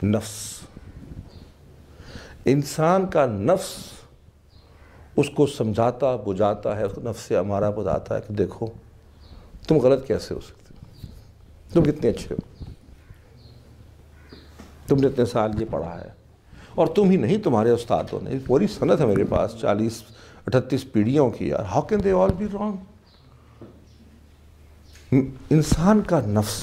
نفس، انسان کا نفس اس کو سمجھاتا بجھاتا ہے، اس کو نفس امارہ بتاتا ہے کہ دیکھو تم غلط کیسے ہو سکتے ہو، تم کتنے اچھے ہو، تم نے اتنے سال یہ پڑھا ہے، اور تم ہی نہیں تمہارے استادوں نے، پوری سند ہے میرے پاس 40-38 پیڑھیوں کی، یار how can they all be wrong. انسان کا نفس،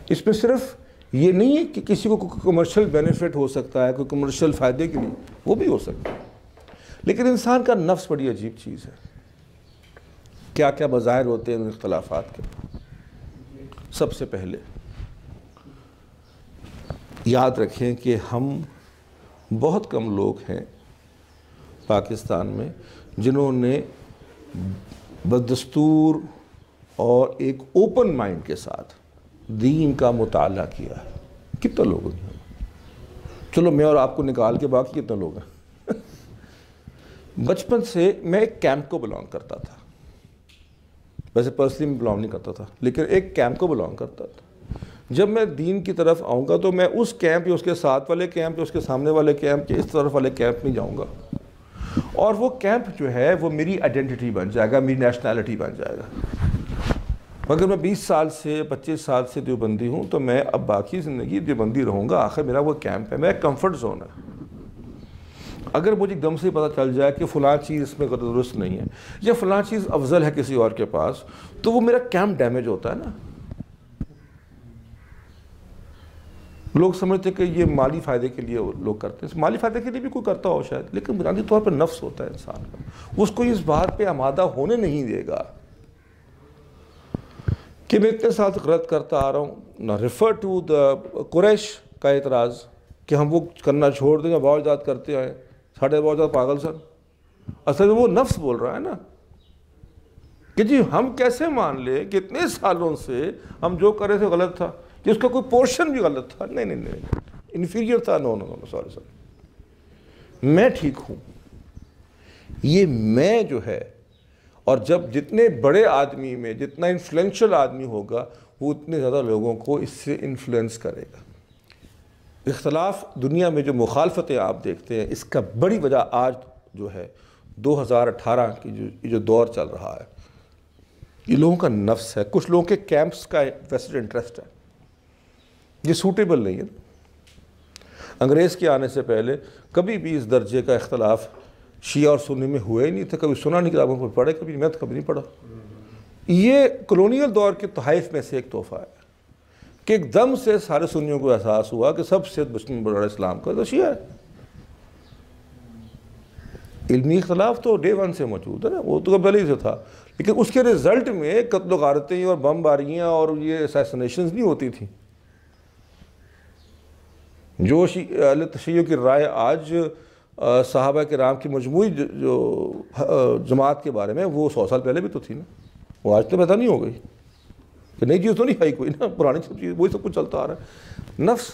اس میں صرف یہ نہیں ہے کہ کسی کو کوئی کمرشل بینیفٹ ہو سکتا ہے، کوئی کمرشل فائدے کے لیے، وہ بھی ہو سکتا ہے، لیکن انسان کا نفس بڑی عجیب چیز ہے. کیا کیا مظاہر ہوتے ہیں ان اختلافات کے؟ سب سے پہلے یاد رکھیں کہ ہم بہت کم لوگ ہیں پاکستان میں جنہوں نے بدستور اور ایک اوپن مائنڈ کے ساتھ دین کا مطالعہ کیا ہے. کتنے لوگ ہیں؟ چلو میں اور آپ کو نکال کے باقی کتنے لوگ ہیں؟ بچپن سے میں ایک کیمپ کو بلانگ کرتا تھا، ویسے پرسنلی میں بلانگ نہیں کرتا تھا، لیکن ایک کیمپ کو بلانگ کرتا تھا. جب میں دین کی طرف آؤں گا تو میں اس کیمپ یا اس کے ساتھ والے کیمپ یا اس کے سامنے والے کیمپ یا اس طرف والے کیمپ میں جاؤں گا، اور وہ کیمپ جو ہے وہ میری آئیڈینٹی بن جائے گا، میری نیشنلٹی بن جائے گا. مگر میں 20 سال سے 25 سال سے دیوبندی ہوں تو میں اب باقی زندگی دیوبندی رہوں گا. آخر میرا وہ کیمپ ہے، میرا کمفرٹ زون ہے. اگر مجھے ایک دم سے پتہ چل جائے کہ فلاں چیز اس میں درست نہیں ہے یا فلاں چیز افضل ہے کسی اور کے پاس، تو وہ میرا کیمپ ڈیمیج ہوتا ہے نا. لوگ سمجھتے ہیں کہ یہ مالی فائدے کے لیے لوگ کرتے ہیں، مالی فائدے کے لیے بھی کوئی کرتا ہو شاید، لیکن بنیادی طور پر نفس ہوتا ہے انسان کا، اس کو اس بات پہ آمادہ ہونے نہیں دے گا کہ میں اتنے سال غلط کرتا آ رہا ہوں. نہ ریفر ٹو دا قریش کا اعتراض کہ ہم وہ کرنا چھوڑ دیں گے، بہت زیادہ کرتے آئے، ساڑھے بہت زیادہ پاگل سن. اصل میں وہ نفس بول رہا ہے نا کہ جی ہم کیسے مان لیں کہ اتنے سالوں سے ہم جو کرے تھے غلط تھا، کہ اس کا کوئی پورشن بھی غلط تھا. نہیں انفیریئر تھا. نو سوری میں ٹھیک ہوں. یہ میں جو ہے، اور جب جتنے بڑے آدمی میں جتنا انفلوئنشل آدمی ہوگا وہ اتنے زیادہ لوگوں کو اس سے انفلوئنس کرے گا. اختلاف دنیا میں جو مخالفتیں آپ دیکھتے ہیں، اس کا بڑی وجہ آج جو ہے 2018 کی جو دور چل رہا ہے، یہ لوگوں کا نفس ہے. کچھ لوگوں کے کیمپس کا ویسٹ انٹرسٹ ہے، یہ سوٹیبل نہیں ہے. انگریز کے آنے سے پہلے کبھی بھی اس درجے کا اختلاف شیعہ اور سنی میں ہوا ہی نہیں تھا. کبھی سنا نہیں، کتابوں پر پڑھے، کبھی میں تو کبھی نہیں پڑھا. یہ کلونیل دور کے تحائف میں سے ایک تحفہ ہے کہ ایک دم سے سارے سنیوں کو احساس ہوا کہ سب سے بڑا اسلام کا تو شیعہ ہے. علمی اختلاف تو ڈے ون سے موجود ہے نا، وہ تو پہلے ہی سے تھا، لیکن اس کے رزلٹ میں قتل و غارتیں اور بم باریاں اور یہ اسیسنیشنز نہیں ہوتی تھیں. جو اہل تشیع کی رائے آج صحابہ کرام کی مجموعی جو جماعت کے بارے میں، وہ 100 سال پہلے بھی تو تھی نا. وہ آج تو پیدا نہیں ہو گئی کہ نئی چیز تو نہیں آئی کوئی نا، پرانی سب چیز وہی سب کچھ چلتا آ رہا ہے. نفس،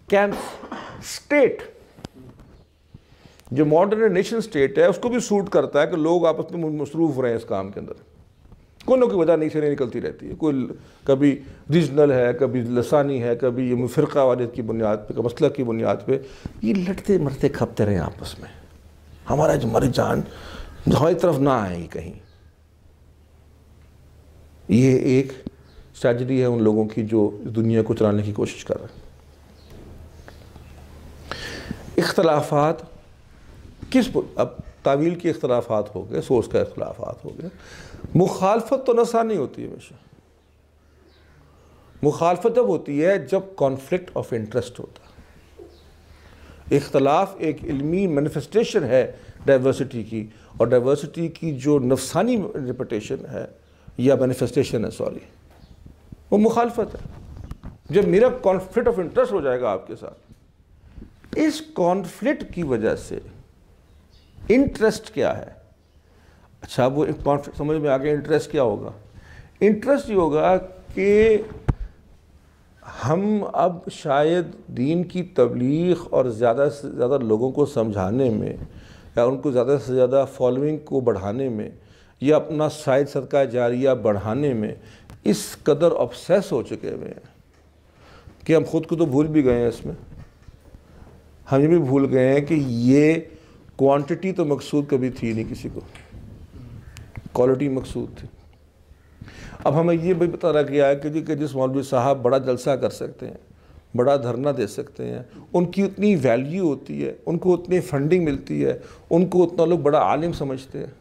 کیمپ، اسٹیٹ، جو ماڈرن نیشن سٹیٹ ہے، اس کو بھی سوٹ کرتا ہے کہ لوگ آپس میں مصروف رہے ہیں اس کام کے اندر. کوئی نہ کوئی وجہ نہیں سے نہیں نکلتی رہتی ہے. کوئی کبھی ریجنل ہے، کبھی لسانی ہے، کبھی یہ فرقہ واریت کی بنیاد پہ، کبھی مسلک کی بنیاد پہ، یہ لڑتے مرتے کھپتے رہے آپس میں. ہماری جان ہماری طرف نہ آئے گی کہیں. یہ ایک اسٹریٹجی ہے ان لوگوں کی جو دنیا کو چلانے کی کوشش کر رہے ہیں. اختلافات اب تعویل کے اختلافات ہو گئے، سورس کا اختلافات ہو گئے. مخالفت تو نسا نہیں ہوتی ہے. ہمیشہ مخالفت جب ہوتی ہے جب کانفلکٹ آف انٹرسٹ ہوتا ہے. اختلاف ایک علمی مینیفسٹیشن ہے ڈائیورسٹی کی، اور ڈائیورسٹی کی جو نفسانی ریپیٹیشن ہے یا مینیفسٹیشن ہے، وہ مخالفت ہے. جب میرا کانفلکٹ آف انٹرسٹ ہو جائے گا آپ کے ساتھ، اس کانفلکٹ کی وجہ سے انٹرسٹ کیا ہے؟ اچھا وہ کانفلکٹ سمجھ میں آگے انٹرسٹ کیا ہوگا؟ انٹرسٹ یہ ہوگا کہ ہم اب شاید دین کی تبلیغ اور زیادہ سے زیادہ لوگوں کو سمجھانے میں، یا ان کو زیادہ سے زیادہ فالوئنگ کو بڑھانے میں، یا اپنا سائد صدقہ جاریہ بڑھانے میں اس قدر obsess ہو چکے ہوئے ہیں کہ ہم خود کو تو بھول بھی گئے ہیں اس میں. ہم یہ بھی بھول گئے ہیں کہ یہ کوانٹٹی تو مقصود کبھی تھی نہیں کسی کو, کوالٹی مقصود تھی. اب ہمیں یہ بھی بتانا گیا ہے کہ جس مولوی صاحب بڑا جلسہ کر سکتے ہیں, بڑا دھرنا دے سکتے ہیں, ان کی اتنی ویلیو ہوتی ہے, ان کو اتنی فنڈنگ ملتی ہے, ان کو اتنا لوگ بڑا عالم سمجھتے ہیں.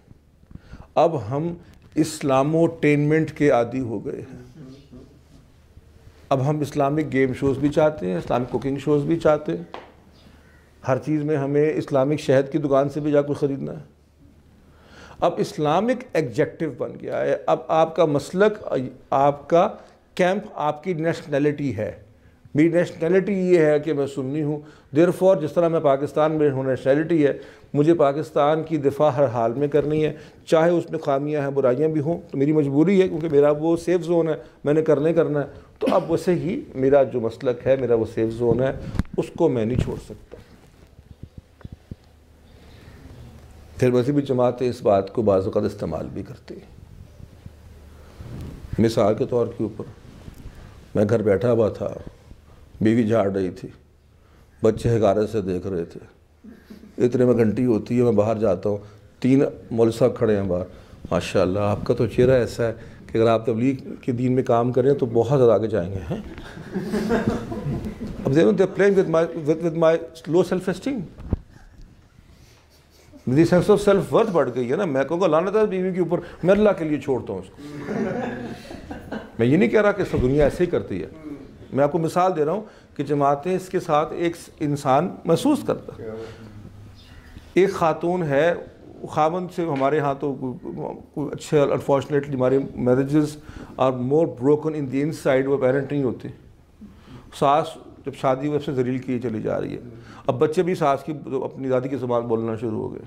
اب ہم اسلاموٹینمنٹ کے عادی ہو گئے ہیں. اب ہم اسلامک گیم شوز بھی چاہتے ہیں, اسلامک کوکنگ شوز بھی چاہتے ہیں. ہر چیز میں ہمیں اسلامک شہد کی دکان سے بھی جا کر خریدنا ہے. اب اسلامک ایگجیکٹو بن گیا ہے. اب آپ کا مسلک, آپ کا کیمپ, آپ کی نیشنلٹی ہے. میری نیشنلٹی یہ ہے کہ میں سنی ہوں, دیر فور جس طرح میں پاکستان میں ہوں نیشنلٹی ہے, مجھے پاکستان کی دفاع ہر حال میں کرنی ہے, چاہے اس میں خامیاں ہیں, برائیاں بھی ہوں, تو میری مجبوری ہے کیونکہ میرا وہ سیف زون ہے, میں نے کرنا ہے. تو اب ویسے ہی میرا جو مسلک ہے, میرا وہ سیف زون ہے, اس کو میں نہیں چھوڑ سکتا. پھر مذہبی جماعتیں اس بات کو بعض اوقات استعمال بھی کرتی ہیں. مثال کے طور کے اوپر میں گھر بیٹھا ہوا تھا, بیوی جھاڑ رہی تھی, بچے حقارت سے دیکھ رہے تھے. اتنے میں گھنٹی ہوتی ہے, میں باہر جاتا ہوں, 3 مولوی صاحب کھڑے ہیں باہر. ماشاءاللہ آپ کا تو چہرہ ایسا ہے کہ اگر آپ تبلیغ کے دین میں کام کریں تو بہت زیادہ آگے جائیں گے. ہیں اب دیکھو, they're playing with my low self esteem. میری سینس آف سیلف ورتھ بڑھ گئی ہے نا. میں کہوں گا لعنت ہے بیوی کے اوپر, میں اللہ کے لیے چھوڑتا ہوں اس کو. میں یہ نہیں کہہ رہا کہ سب دنیا ایسے ہی کرتی ہے, میں آپ کو مثال دے رہا ہوں کہ جماعتیں اس کے ساتھ ایک انسان محسوس کرتا. ایک خاتون ہے, خاوند سے ہمارے ہاں تو اچھے, انفارچونیٹلی ہمارے marriages are more broken in the ان سائڈ, وہ پیرنٹ نہیں ہوتی. ساس جب شادی ویب سے ذلیل کی چلی جا رہی ہے. اب بچے بھی ساس کی اپنی دادی کی زبان بولنا شروع ہو گئے.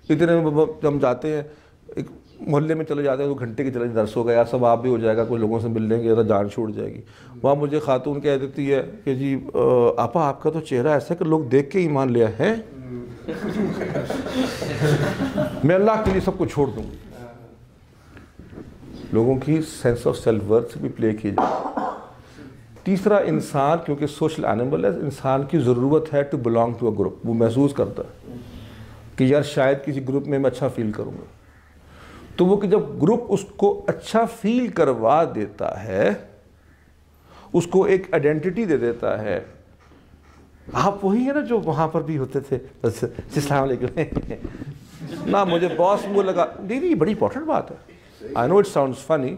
اتنے میں ہم جاتے ہیں, ایک محلے میں چلے جاتے ہیں, 2 گھنٹے کے چلے درس ہو گیا, ثواب بھی ہو جائے گا, کوئی لوگوں سے مل لیں گے, جان چھوٹ جائے گی. وہاں مجھے خاتون کہہ دیتی ہے کہ جی آپا آپ کا تو چہرہ ایسا ہے کہ لوگ دیکھ کے ایمان لیا ہے, میں اللہ کے لیے سب کو چھوڑ دوں گی. لوگوں کی سینس آف سیلف ورتھ بھی پلے کی جائے. تیسرا, انسان کیونکہ سوشل اینیمل ہے, انسان کی ضرورت ہے to belong to a group. وہ محسوس کرتا ہے کہ یار شاید کسی گروپ میں اچھا فیل کروں گا. تو وہ کہ جب گروپ اس کو اچھا فیل کروا دیتا ہے, اس کو ایک آئیڈینٹی دے دیتا ہے. آپ وہی ہیں نا جو وہاں پر بھی ہوتے تھے, السلام علیکم نا مجھے باس وہ لگا. نہیں, بڑی امپورٹنٹ بات ہے. I know it sounds funny,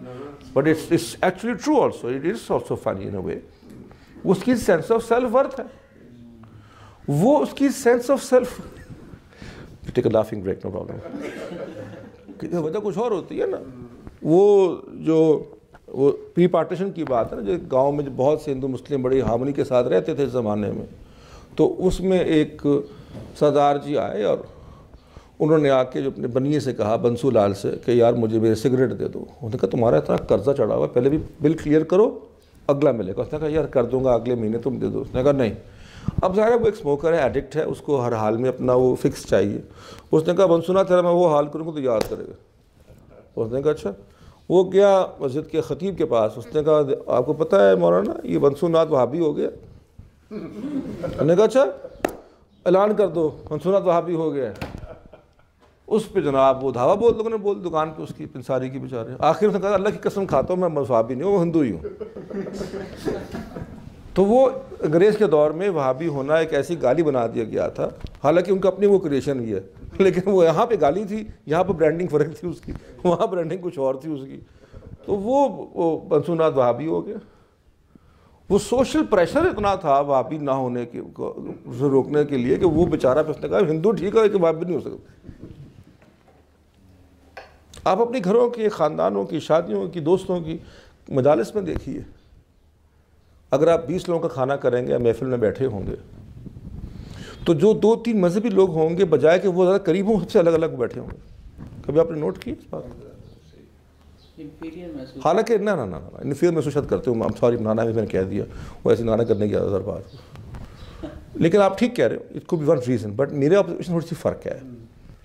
but it's actually true also. It is also funny in a way. اس کی سینس آف سیلف ورتھ ہے, وہ اس کی sense of self. Take a laughing break, no problem. وجہ کچھ اور ہوتی ہے نا. وہ پری پارٹیشن کی بات ہے نا, جو گاؤں میں جو بہت سے ہندو مسلم بڑی ہارمنی کے ساتھ رہتے تھے اس زمانے میں, تو اس میں ایک سردار جی آئے اور انہوں نے آ کے جو اپنے بنیے سے کہا, بنسو لال سے, کہ یار مجھے میرے سگریٹ دے دو. انہوں نے کہا تمہارا اتنا قرضہ چڑھا ہوا ہے, پہلے بھی بل کلیئر کرو, اگلا ملے گا. اس نے کہا یار کر دوں گا, اگلے مہینے تم دے دو. اس نے کہا نہیں. اب ظاہر ہے وہ ایک اسموکر ہے, ایڈکٹ ہے, اس کو ہر حال میں اپنا وہ فکس چاہیے. اس نے کہا بنسونا تیرا میں وہ حال کروں گا تو یاد کرے گا. اس نے کہا اچھا. وہ گیا مسجد کے خطیب کے پاس. اس نے کہا آپ کو پتہ ہے مولانا یہ بنسونات وہابی ہو گیا. انہوں نے کہا اچھا اعلان کر دو بنسونات وہابی ہو گیا. اس پہ جناب وہ دھاوا بہت لوگوں نے بول دکان پہ اس کی پنساری کی بیچارے. آخر اس نے کہا اللہ کی قسم کھاتا ہوں میں وہابی نہیں ہوں, وہ ہندو ہی ہوں. تو وہ انگریز کے دور میں وہابی ہونا ایک ایسی گالی بنا دیا گیا تھا, حالانکہ ان کا اپنی وہ کریشن ہی ہے, لیکن وہ یہاں پہ گالی تھی, یہاں پہ برانڈنگ فرق تھی اس کی, وہاں برانڈنگ کچھ اور تھی اس کی. تو وہ بنسونات وہابی ہو گیا. وہ سوشل پریشر اتنا تھا وہابی نہ ہونے کے روکنے کے لیے کہ وہ بیچارہ پہ اس نے کہا ہندو ٹھیک ہے کہ وہابی نہیں ہو سکتا. آپ اپنی گھروں کی, خاندانوں کی, شادیوں کی, دوستوں کی مجالس میں دیکھیے, اگر آپ 20 لوگوں کا کھانا کریں گے, محفل میں بیٹھے ہوں گے, تو جو 2-3 مذہبی لوگ ہوں گے بجائے کہ وہ زیادہ قریب ہوں, سب سے الگ الگ بیٹھے ہوں گے. کبھی آپ نے نوٹ کی اس بات؟ حالانکہ نہ انفیریئر محسوس کرتے ہوں. سوری نانا میں نے کہہ دیا, وہ ایسے نانا کرنے کی عادت بات. لیکن آپ ٹھیک کہہ رہے ہو, it could be one reason, but میرے آبزرویشن تھوڑی سی فرق ہے.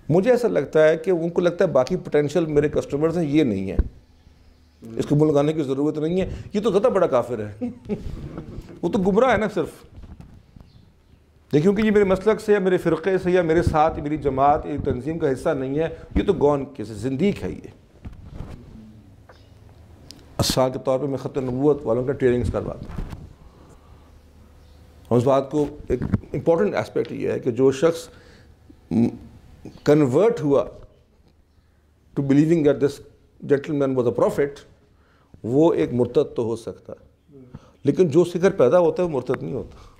مجھے ایسا لگتا ہے کہ ان کو لگتا ہے باقی پوٹینشیل میرے کسٹمرز ہیں, یہ نہیں ہے, اس کو منہ لگانے کی ضرورت نہیں ہے, یہ تو زیادہ بڑا کافر ہے. وہ تو گمراہ ہے نا صرف. دیکھیں کہ یہ میرے مسلک سے یا میرے فرقے سے یا میرے ساتھ میری جماعت ایک تنظیم کا حصہ نہیں ہے, یہ تو گون کیسے زندیق ہے. یہ اسال کے طور پہ میں ختم نبوت والوں کا ٹریننگز کرواتا ہوں. اور اس بات کو ایک امپورٹنٹ اسپیکٹ یہ ہے کہ جو شخص کنورٹ ہوا to believing that this gentleman was a prophet, وہ ایک مرتد تو ہو سکتا ہے, لیکن جو سکر پیدا ہوتا ہے وہ مرتد نہیں ہوتا.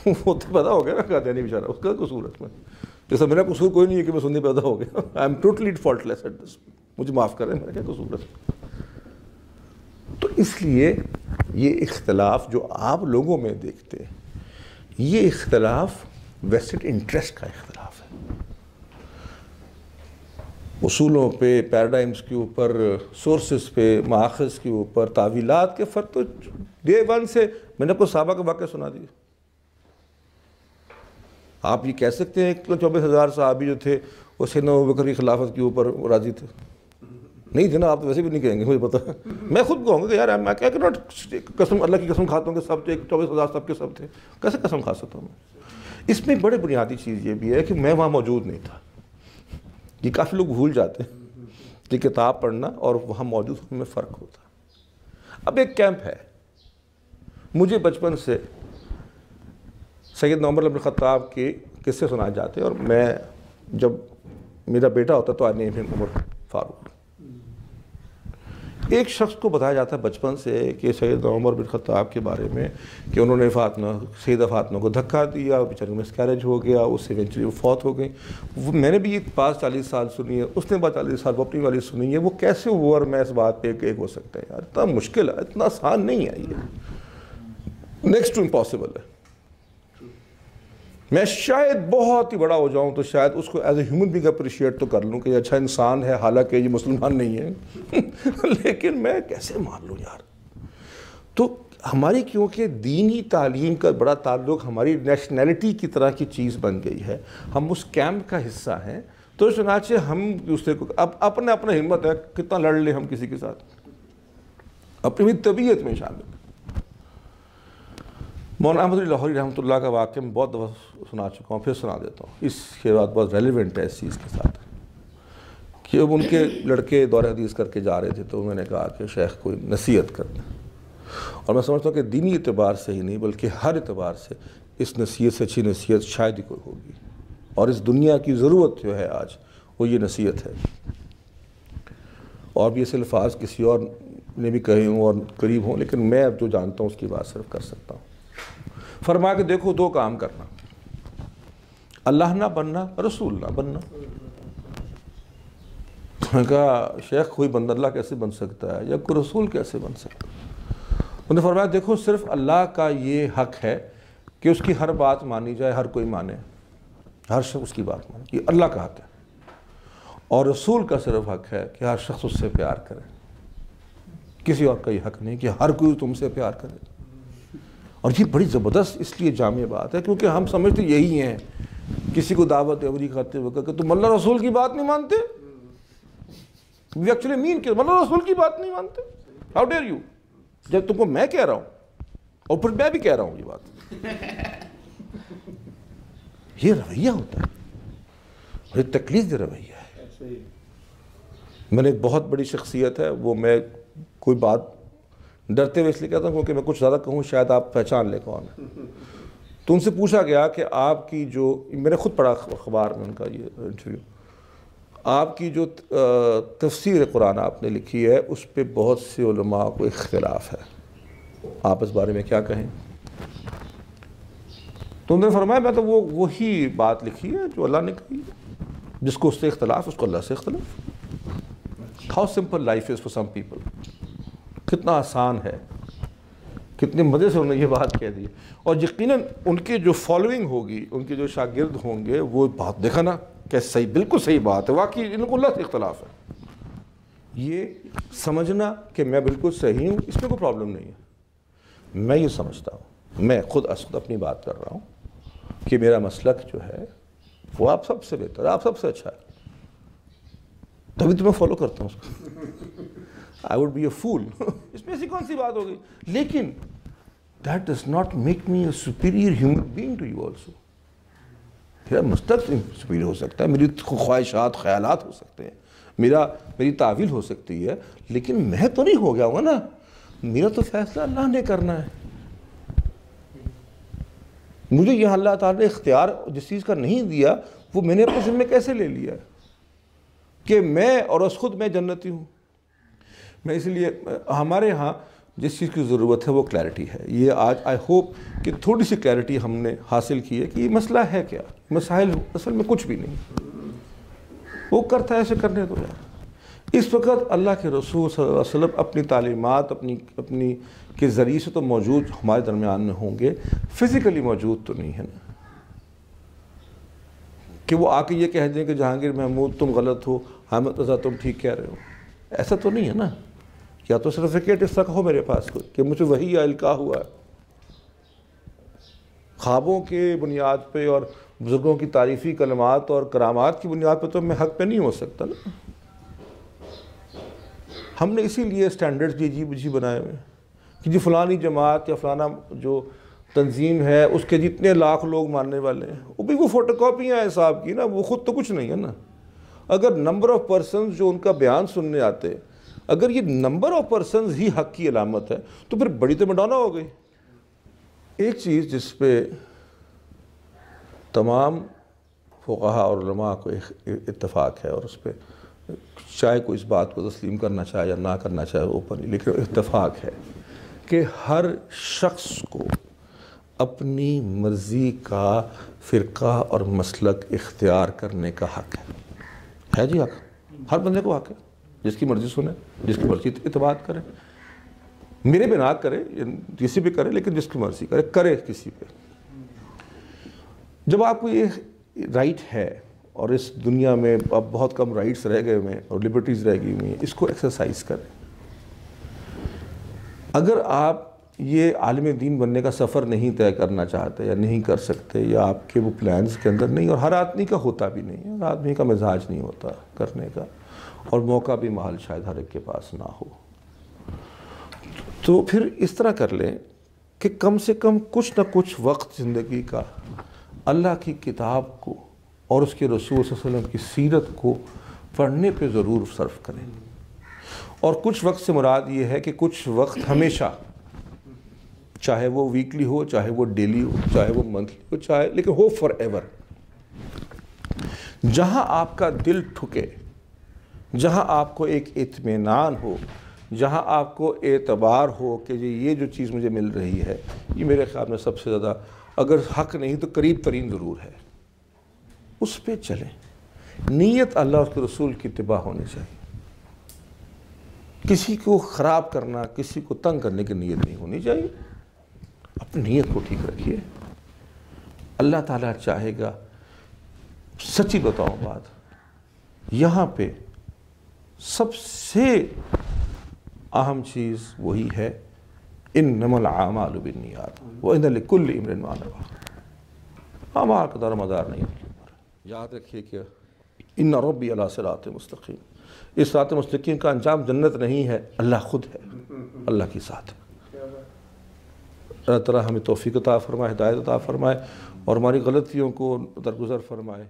وہ تو پیدا ہو گیا نا قادیانی بیچارہ, اس کا قصور ہے اس میں. جیسا میرا قصور کوئی نہیں ہے کہ میں سنی پیدا ہو گیا. I am totally faultless at this, مجھے معاف کریں, میرا کیا قصور ہے. تو اس لیے یہ اختلاف جو آپ لوگوں میں دیکھتے ہیں, یہ اختلاف ویسٹڈ انٹرسٹ کا اختلاف ہے. اصولوں پہ, پیراڈائمز کے اوپر, سورسز پہ, ماخذ کے اوپر, تعویلات کے فرق تو ڈے ون سے. میں نے آپ کو صحابہ کا واقعہ سنا دیا. آپ یہ کہہ سکتے ہیں کہ 24,000 صحابی جو تھے وہ سیدنا ابوبکر کی خلافت کے اوپر راضی تھے؟ نہیں تھے نا. آپ تو ویسے بھی نہیں کہیں گے, مجھے پتا ہے. میں خود کہوں گا کہ یار میں کیا کہ ناٹ قسم, اللہ کی قسم کھاتا ہوں کہ سب تھے, 24,000 سب کے سب تھے. کیسے قسم کھا سکتا ہوں میں؟ اس میں بڑے بنیادی چیز یہ بھی ہے کہ میں وہاں موجود نہیں تھا. یہ کافی لوگ بھول جاتے ہیں کہ کتاب پڑھنا اور وہاں موجود ہونے میں فرق ہوتا ہے. اب ایک کیمپ ہے, مجھے بچپن سے سیدنا عمر بن خطاب کے قصے سنائے جاتے ہیں, اور میں جب میرا بیٹا ہوتا تو آئی نیم ہم عمر فاروق. ایک شخص کو بتایا جاتا ہے بچپن سے کہ سیدنا عمر بن خطاب کے بارے میں کہ انہوں نے سیدہ فاطمہ کو دھکا دیا, بیچارے میں مسکیریج ہو گیا, اس سے ایونچولی وہ فوت ہو گئی. میں نے بھی یہ 40 سال سنی ہے, اس نے 40 سال وہ اپنی والی سنی ہے. وہ کیسے وہ اور میں اس بات پہ ایک ہو سکتا ہے؟ یار اتنا مشکل ہے, اتنا آسان نہیں ہے, یہ نیکسٹ ٹو امپاسبل ہے. میں شاید بہت ہی بڑا ہو جاؤں تو شاید اس کو as a human being appreciate تو کر لوں کہ یہ اچھا انسان ہے, حالانکہ یہ مسلمان نہیں ہے. لیکن میں کیسے مان لوں یار؟ تو ہماری کیونکہ دینی تعلیم کا بڑا تعلق ہماری نیشنلٹی کی طرح کی چیز بن گئی ہے, ہم اس کیمپ کا حصہ ہیں, تو چنانچہ ہم دوسرے کو اب اپنا ہمت ہے کتنا لڑ لیں ہم کسی کے ساتھ, اپنی طبیعت میں شامل. مولانا احمد علی لاہوری رحمۃ اللہ کا واقعہ میں بہت دفعہ سنا چکا ہوں, پھر سنا دیتا ہوں. اس کے بعد بہت ریلیونٹ ہے اس چیز کے ساتھ کہ اب ان کے لڑکے دور حدیث کر کے جا رہے تھے, تو میں نے کہا کہ شیخ کوئی نصیحت کر دیں. اور میں سمجھتا ہوں کہ دینی اعتبار سے ہی نہیں بلکہ ہر اعتبار سے اس نصیحت سے اچھی نصیحت شاید ہی کوئی ہوگی, اور اس دنیا کی ضرورت جو ہے آج وہ یہ نصیحت ہے. اور بھی ایسے الفاظ کسی اور نے بھی کہے ہوں اور قریب ہوں, لیکن میں اب جو جانتا ہوں اس کی بات صرف کر سکتا ہوں. فرما کے دیکھو, 2 کام کرنا, اللہ نہ بننا, رسول نہ بننا. میں نے کہا شیخ کوئی بندہ اللہ کیسے بن سکتا ہے یا کوئی رسول کیسے بن سکتا ہے؟ انہوں نے فرمایا دیکھو صرف اللہ کا یہ حق ہے کہ اس کی ہر بات مانی جائے, ہر کوئی مانے, ہر شخص اس کی بات مانے, یہ اللہ کا حق ہے. اور رسول کا صرف حق ہے کہ ہر شخص اس سے پیار کرے, کسی اور کا یہ حق نہیں کہ ہر کوئی تم سے پیار کرے. اور یہ بڑی زبردست اس لیے جامع بات ہے کیونکہ ہم سمجھتے یہی ہیں کسی کو دعوت عمری کرتے وقت کہ تم اللہ رسول کی بات نہیں مانتے. We actually mean کہ اللہ رسول کی بات نہیں مانتے. How dare you؟ جب تم کو میں کہہ رہا ہوں اور پھر میں بھی کہہ رہا ہوں یہ بات. یہ رویہ ہوتا ہے, یہ تکلیف دہ رویہ ہے. میں نے ایک بہت بڑی شخصیت ہے, وہ میں کوئی بات ڈرتے ہوئے اس لیے کہتا ہوں کیونکہ میں کچھ زیادہ کہوں شاید آپ پہچان لیں کون ہے. تو ان سے پوچھا گیا کہ آپ کی جو, میں نے خود پڑھا اخبار میں ان کا یہ انٹرویو, آپ کی جو تفسیر قرآن آپ نے لکھی ہے اس پہ بہت سے علماء کو اختلاف ہے, آپ اس بارے میں کیا کہیں؟ تو انہوں نے فرمایا میں تو وہی بات لکھی ہے جو اللہ نے کہی, جس کو اس سے اختلاف اس کو اللہ سے اختلاف. How simple life is for some people. کتنا آسان ہے, کتنے مزے سے انہوں نے یہ بات کہہ دی. اور یقیناً ان کے جو فالوئنگ ہوگی, ان کے جو شاگرد ہوں گے, وہ بات دیکھا نا کہ صحیح, بالکل صحیح بات ہے, واقعی ان کو اللہ سے اختلاف ہے. یہ سمجھنا کہ میں بالکل صحیح ہوں اس میں کوئی پرابلم نہیں ہے. میں یہ سمجھتا ہوں, میں خود اپنی بات کر رہا ہوں کہ میرا مسلک جو ہے وہ آپ سب سے بہتر ہے, آپ سب سے اچھا ہے, تبھی تو میں فالو کرتا ہوں اس کو. I would be a fool. اس میں ایسی کون سی بات ہو گئی؟ لیکن that does not make me a superior human being to you also. میرا مستقبل superior ہو سکتا ہے، میری خواہشات خیالات ہو سکتے ہیں، میری تعویل ہو سکتی ہے، لیکن میں تو نہیں ہو گیا ہوں نا، میرا تو فیصلہ اللہ نے کرنا ہے. مجھے یہاں اللہ تعالیٰ نے اختیار جس چیز کا نہیں دیا وہ میں نے اپنے ذمہ کیسے لے لیا کہ میں اور اس خود میں جنتی ہوں. میں اس لیے ہمارے ہاں جس چیز کی ضرورت ہے وہ کلیئرٹی ہے. یہ آج آئی ہوپ کہ تھوڑی سی کلیئرٹی ہم نے حاصل کی ہے کہ یہ مسئلہ ہے کیا. مسائل اصل میں کچھ بھی نہیں، وہ کرتا ہے ایسے کرنے دو یار. اس وقت اللہ کے رسول صلی اللہ علیہ وسلم اپنی تعلیمات اپنی کے ذریعے سے تو موجود ہمارے درمیان میں ہوں گے، فزیکلی موجود تو نہیں ہے نا کہ وہ آ کے یہ کہہ دیں کہ جہانگیر محمود تم غلط ہو، حامد رضا تم ٹھیک کہہ رہے ہو. ایسا تو نہیں ہے نا. یا تو سرٹیفکیٹ اس طرح ہو میرے پاس کوئی کہ مجھے وحی القا ہوا ہے، خوابوں کے بنیاد پہ اور بزرگوں کی تعریفی کلمات اور کرامات کی بنیاد پہ تو میں حق پہ نہیں ہو سکتا نا. ہم نے اسی لیے اسٹینڈرڈز عجیب بنائے ہوئے کہ جی فلانی جماعت یا فلانا جو تنظیم ہے اس کے جتنے لاکھ لوگ ماننے والے ہیں، وہ بھی وہ فوٹو کاپیاں ہیں صاحب کی نا، وہ خود تو کچھ نہیں ہے نا. اگر نمبر آف پرسنز جو ان کا بیان سننے آتے، اگر یہ نمبر آف پرسنز ہی حق کی علامت ہے تو پھر بڑی تو میڈونا ہو گئی. ایک چیز جس پہ تمام فقہا اور علماء کو اتفاق ہے، اور اس پہ چاہے کوئی اس بات کو تسلیم کرنا چاہے یا نہ کرنا چاہے اوپن، لیکن اتفاق ہے کہ ہر شخص کو اپنی مرضی کا فرقہ اور مسلک اختیار کرنے کا حق ہے جی. حق ہر بندے کو حق ہے، جس کی مرضی سنے، جس کی مرضی اعتماد کرے، میرے پہ نہ کرے، کسی پہ کرے، لیکن جس کی مرضی کرے کسی پہ. جب آپ کو یہ رائٹ ہے، اور اس دنیا میں اب بہت کم رائٹس رہ گئے ہوئے ہیں اور لبرٹیز رہ گئی ہوئی ہیں، اس کو ایکسرسائز کریں. اگر آپ یہ عالم دین بننے کا سفر نہیں طے کرنا چاہتے یا نہیں کر سکتے، یا آپ کے وہ پلانز کے اندر نہیں، اور ہر آدمی کا ہوتا بھی نہیں ہے، ہر آدمی کا مزاج نہیں ہوتا کرنے کا، اور موقع بھی محال شاید ہر ایک کے پاس نہ ہو، تو پھر اس طرح کر لیں کہ کم سے کم کچھ نہ کچھ وقت زندگی کا اللہ کی کتاب کو اور اس کے رسول صلی اللہ علیہ وسلم کی سیرت کو پڑھنے پہ ضرور صرف کریں. اور کچھ وقت سے مراد یہ ہے کہ کچھ وقت ہمیشہ، چاہے وہ ویکلی ہو، چاہے وہ ڈیلی ہو، چاہے وہ منتھلی ہو، چاہے لیکن ہو فار ایور. جہاں آپ کا دل ٹھکے، جہاں آپ کو ایک اطمینان ہو، جہاں آپ کو اعتبار ہو کہ یہ جو چیز مجھے مل رہی ہے یہ میرے خیال میں سب سے زیادہ، اگر حق نہیں تو قریب ترین ضرور ہے، اس پہ چلیں. نیت اللہ اور اس کے رسول کی اتباع ہونی چاہیے. کسی کو خراب کرنا، کسی کو تنگ کرنے کی نیت نہیں ہونی چاہیے. اپنی نیت کو ٹھیک رکھیے. اللہ تعالیٰ چاہے گا. سچی بتاؤں بات، یہاں پہ سب سے اہم چیز وہی ہے، انما الاعمال بالنیات وان لکل امرئ ما نوى. اعمال کا دار مدار نہیں ہے. یاد رکھیے کہ ان ربی علی صراط مستقیم. اس صراط مستقیم کا انجام جنت نہیں ہے، اللہ خود ہے، اللہ کی ذات ہے. اللہ تعالیٰ ہمیں توفیق عطا فرمائے، ہدایت عطا فرمائے، اور ہماری غلطیوں کو درگزر فرمائے.